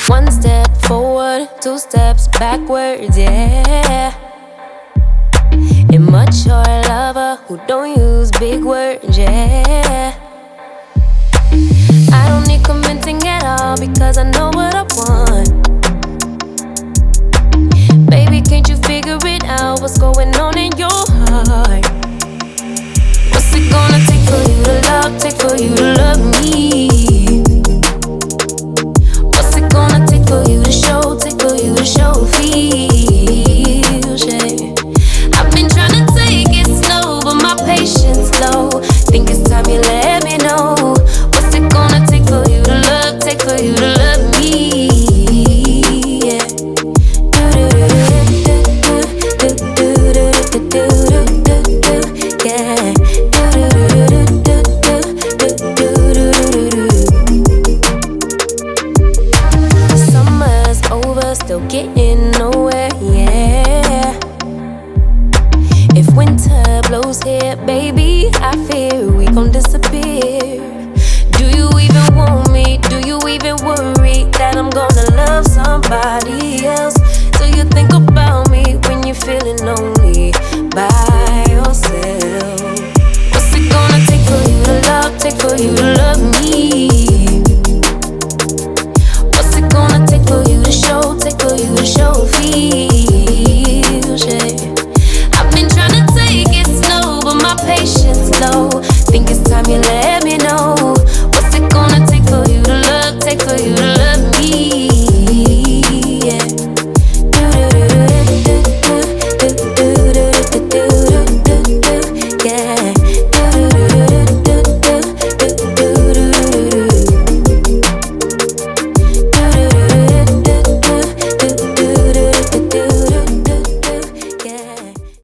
One step forward, two steps backwards, yeah. Immature lover who don't use big words, yeah. I don't need convincing at all because I know what I want. Baby, can't you figure it out? What's going on in your heart? What's it gonna take for you to love, take for you to love me? What's it gonna take for you to show, take for you to show feels, yeah. I've been trying to take it slow, but my patience low. Think it's time you let me know. What's it gonna take for you to love, take for you to love me, yeah. Yeah. Summer's over, still getting